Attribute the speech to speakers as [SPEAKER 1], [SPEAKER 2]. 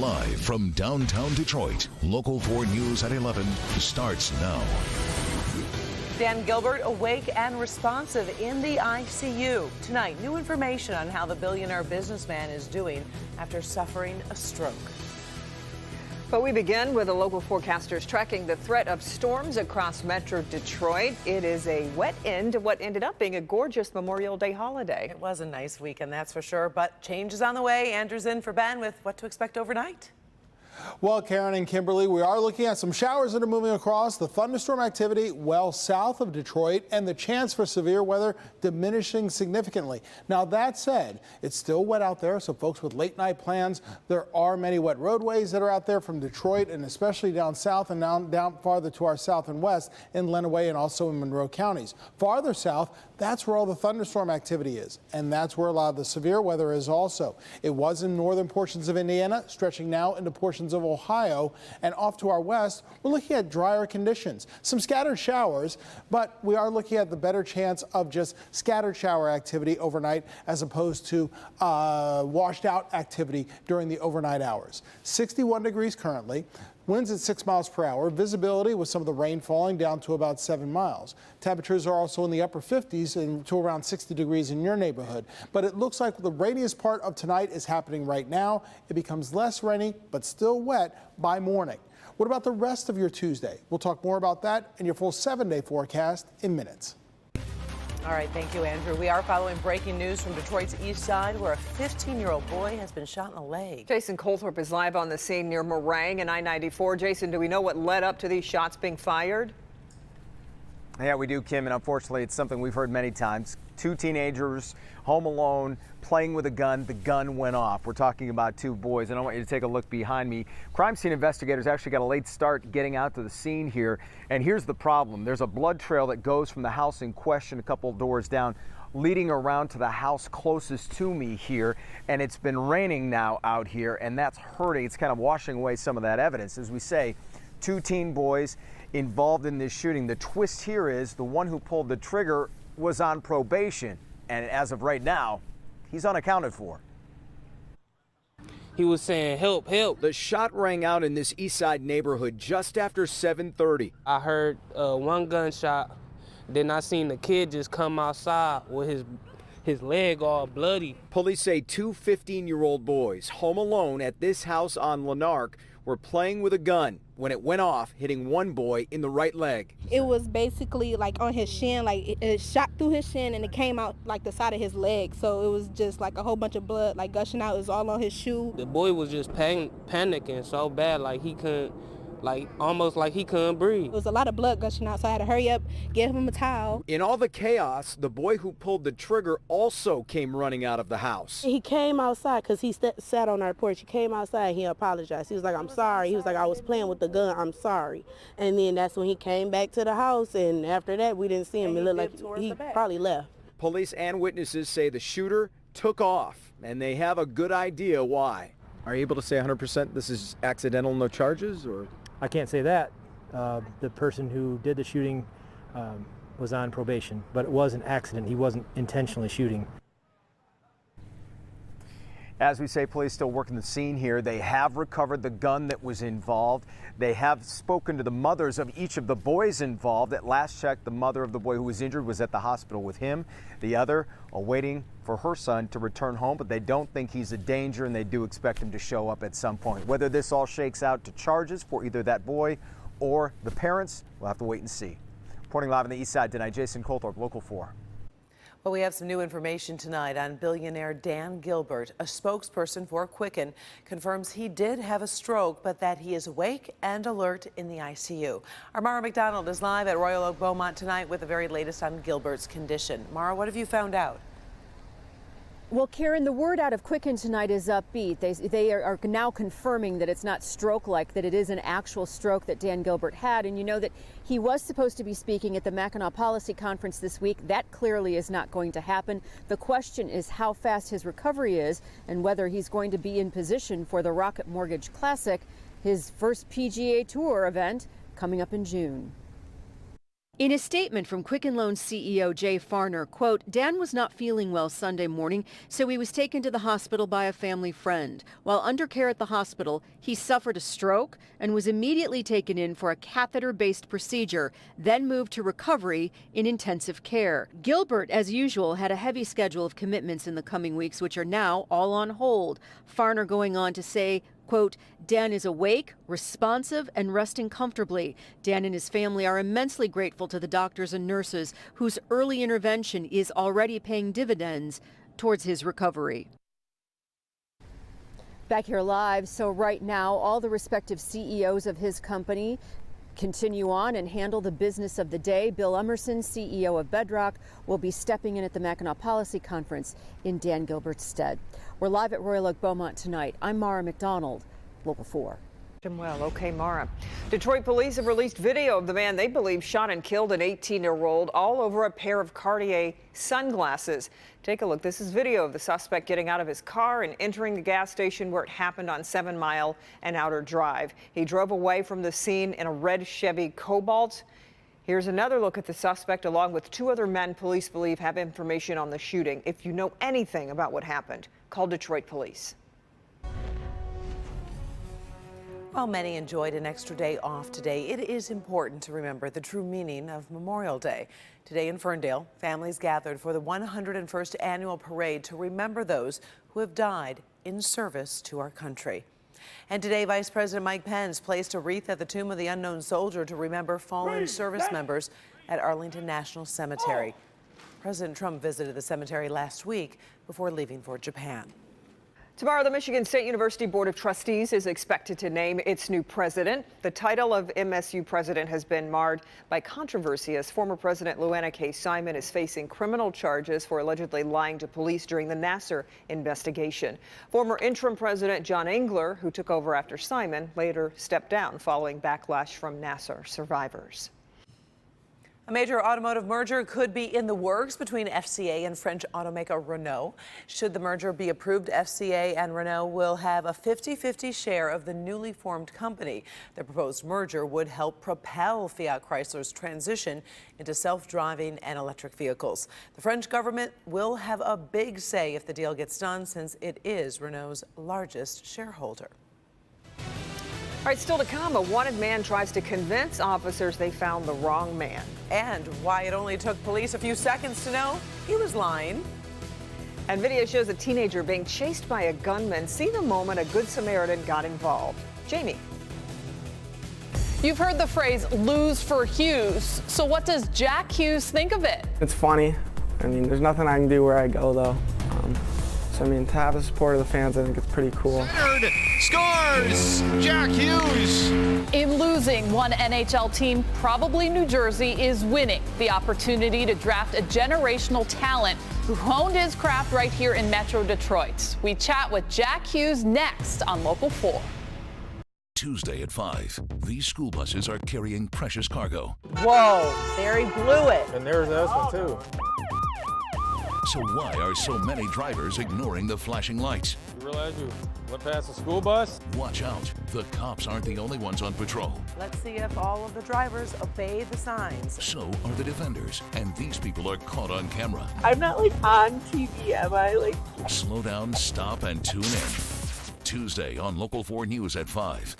[SPEAKER 1] Live from downtown Detroit, Local 4 News at 11 starts now.
[SPEAKER 2] Dan Gilbert awake and responsive in the ICU. Tonight, new information on how the billionaire businessman is doing after suffering a stroke.
[SPEAKER 3] But we begin with the local forecasters tracking the threat of storms across Metro Detroit. It is a wet end to what ended up being a gorgeous Memorial Day holiday.
[SPEAKER 2] It was a nice weekend, that's for sure, but change is on the way. Andrew's in for Ben with what to expect overnight.
[SPEAKER 4] Well, Karen and Kimberly, we are looking at some showers that are moving across, the thunderstorm activity well south of Detroit, and the chance for severe weather diminishing significantly. Now, that said, it's still wet out there, so folks with late night plans, there are many wet roadways that are out there from Detroit and especially down south and down farther to our south and west in Lenawee and also in Monroe counties. Farther south, that's where all the thunderstorm activity is, and that's where a lot of the severe weather is also. It was in northern portions of Indiana, stretching now into portions of Ohio, and off to our west, we're looking at drier conditions. Some scattered showers, but we are looking at the better chance of just scattered shower activity overnight as opposed to washed out activity during the overnight hours. 61 degrees currently. Winds at 6 miles per hour. Visibility with some of the rain falling down to about 7 miles. Temperatures are also in the upper 50s and to around 60 degrees in your neighborhood. But it looks like the rainiest part of tonight is happening right now. It becomes less rainy, but still wet by morning. What about the rest of your Tuesday? We'll talk more about that and your full 7-day forecast in minutes.
[SPEAKER 2] All right, thank you, Andrew. We are following breaking news from Detroit's east side, where a 15-year-old boy has been shot in the leg.
[SPEAKER 3] Jason Colthorpe is live on the scene near Meringue and I-94. Jason, do we know what led up to these shots being fired?
[SPEAKER 5] Yeah, we do, Kim, and unfortunately, it's something we've heard many times. Two teenagers home alone, playing with a gun. The gun went off. We're talking about two boys, and I want you to take a look behind me. Crime scene investigators actually got a late start getting out to the scene here, and here's the problem. There's a blood trail that goes from the house in question a couple doors down, leading around to the house closest to me here, and it's been raining now out here, and that's hurting. It's kind of washing away some of that evidence. As we say, two teen boys involved in this shooting. The twist here is the one who pulled the trigger was on probation, and as of right now, he's unaccounted for.
[SPEAKER 6] He was saying, help, help.
[SPEAKER 5] The shot rang out in this east side neighborhood just after 7:30.
[SPEAKER 6] I heard one gunshot, then I seen the kid just come outside with his leg all bloody.
[SPEAKER 5] Police say two 15-year-old boys home alone at this house on Lanark were playing with a gun when it went off, hitting one boy in the right leg.
[SPEAKER 7] It was basically like on his shin, like it shot through his shin and it came out like the side of his leg. So it was just like a whole bunch of blood like gushing out. It was all on his shoe.
[SPEAKER 6] The boy was just panicking so bad, like he couldn't, like almost like he couldn't breathe.
[SPEAKER 7] It was a lot of blood gushing out, so I had to hurry up, give him a towel.
[SPEAKER 5] In all the chaos, the boy who pulled the trigger also came running out of the house.
[SPEAKER 8] He came outside because he sat on our porch. He came outside, he apologized. He was like, I'm sorry. He was like, I was playing with the gun, I'm sorry. And then that's when he came back to the house, and after that, we didn't see him. It looked like he probably left.
[SPEAKER 5] Police and witnesses say the shooter took off, and they have a good idea why. Are you able to say 100% this is accidental, no charges, or?
[SPEAKER 9] I can't say that. The person who did the shooting was on probation, but it was an accident. He wasn't intentionally shooting.
[SPEAKER 5] As we say, police still working the scene here. They have recovered the gun that was involved. They have spoken to the mothers of each of the boys involved. At last check, the mother of the boy who was injured was at the hospital with him. The other awaiting for her son to return home, but they don't think he's a danger, and they do expect him to show up at some point. Whether this all shakes out to charges for either that boy or the parents, we'll have to wait and see. Reporting live on the east side tonight, Jason Colthorpe, Local 4.
[SPEAKER 2] Well, we have some new information tonight on billionaire Dan Gilbert. A spokesperson for Quicken confirms he did have a stroke, but that he is awake and alert in the ICU. Our Mara McDonald is live at Royal Oak Beaumont tonight with the very latest on Gilbert's condition. Mara, what have you found out?
[SPEAKER 10] Well, Karen, the word out of Quicken tonight is upbeat. They are now confirming that it's not stroke-like, that it is an actual stroke that Dan Gilbert had. And you know that he was supposed to be speaking at the Mackinac Policy Conference this week. That clearly is not going to happen. The question is how fast his recovery is and whether he's going to be in position for the Rocket Mortgage Classic, his first PGA Tour event coming up in June. In a statement from Quicken Loans CEO Jay Farner, quote, Dan was not feeling well Sunday morning, so he was taken to the hospital by a family friend. While under care at the hospital, he suffered a stroke and was immediately taken in for a catheter-based procedure, then moved to recovery in intensive care. Gilbert, as usual, had a heavy schedule of commitments in the coming weeks, which are now all on hold. Farner going on to say, quote, Dan is awake, responsive, and resting comfortably. Dan and his family are immensely grateful to the doctors and nurses whose early intervention is already paying dividends towards his recovery. Back here live, so right now, all the respective CEOs of his company continue on and handle the business of the day. Bill Emerson, CEO of Bedrock, will be stepping in at the Mackinac Policy Conference in Dan Gilbert's stead. We're live at Royal Oak Beaumont tonight. I'm Mara McDonald, Local 4.
[SPEAKER 3] Well, okay, Mara. Detroit police have released video of the man they believe shot and killed an 18-year-old all over a pair of Cartier sunglasses. Take a look. This is video of the suspect getting out of his car and entering the gas station where it happened on 7 Mile and Outer Drive. He drove away from the scene in a red Chevy Cobalt. Here's another look at the suspect along with 2 other men police believe have information on the shooting. If you know anything about what happened, call Detroit Police.
[SPEAKER 2] While many enjoyed an extra day off today, it is important to remember the true meaning of Memorial Day. Today in Ferndale, families gathered for the 101st annual parade to remember those who have died in service to our country. And today, Vice President Mike Pence placed a wreath at the Tomb of the Unknown Soldier to remember fallen service members at Arlington National Cemetery. President Trump visited the cemetery last week before leaving for Japan.
[SPEAKER 3] Tomorrow, the Michigan State University Board of Trustees is expected to name its new president. The title of MSU president has been marred by controversy as former President Luana K. Simon is facing criminal charges for allegedly lying to police during the Nassar investigation. Former interim president John Engler, who took over after Simon, later stepped down following backlash from Nassar survivors.
[SPEAKER 2] A major automotive merger could be in the works between FCA and French automaker Renault. Should the merger be approved, FCA and Renault will have a 50-50 share of the newly formed company. The proposed merger would help propel Fiat Chrysler's transition into self-driving and electric vehicles. The French government will have a big say if the deal gets done, since it is Renault's largest shareholder.
[SPEAKER 3] All right, still to come, a wanted man tries to convince officers they found the wrong man.
[SPEAKER 2] And why it only took police a few seconds to know he was lying.
[SPEAKER 3] And video shows a teenager being chased by a gunman. See the moment a Good Samaritan got involved. Jamie.
[SPEAKER 11] You've heard the phrase lose for Hughes. So what does Jack Hughes think of it?
[SPEAKER 12] It's funny. I mean, there's nothing I can do where I go, though. So, I mean, to have the support of the fans, I think it's pretty cool.
[SPEAKER 13] Centered, scores, Jack Hughes.
[SPEAKER 11] In losing, one NHL team, probably New Jersey, is winning the opportunity to draft a generational talent who honed his craft right here in Metro Detroit. We chat with Jack Hughes next on Local 4.
[SPEAKER 1] Tuesday at 5, these school buses are carrying precious cargo.
[SPEAKER 2] Whoa, there he blew it.
[SPEAKER 9] And there's this one, too.
[SPEAKER 1] So why are so many drivers ignoring the flashing lights?
[SPEAKER 9] You realize you went past a school bus?
[SPEAKER 1] Watch out. The cops aren't the only ones on patrol.
[SPEAKER 2] Let's see if all of the drivers obey the signs.
[SPEAKER 1] So are the defenders. And these people are caught on camera.
[SPEAKER 14] I'm not on TV, am I?
[SPEAKER 1] Slow down, stop, and tune in. Tuesday on Local 4 News at 5.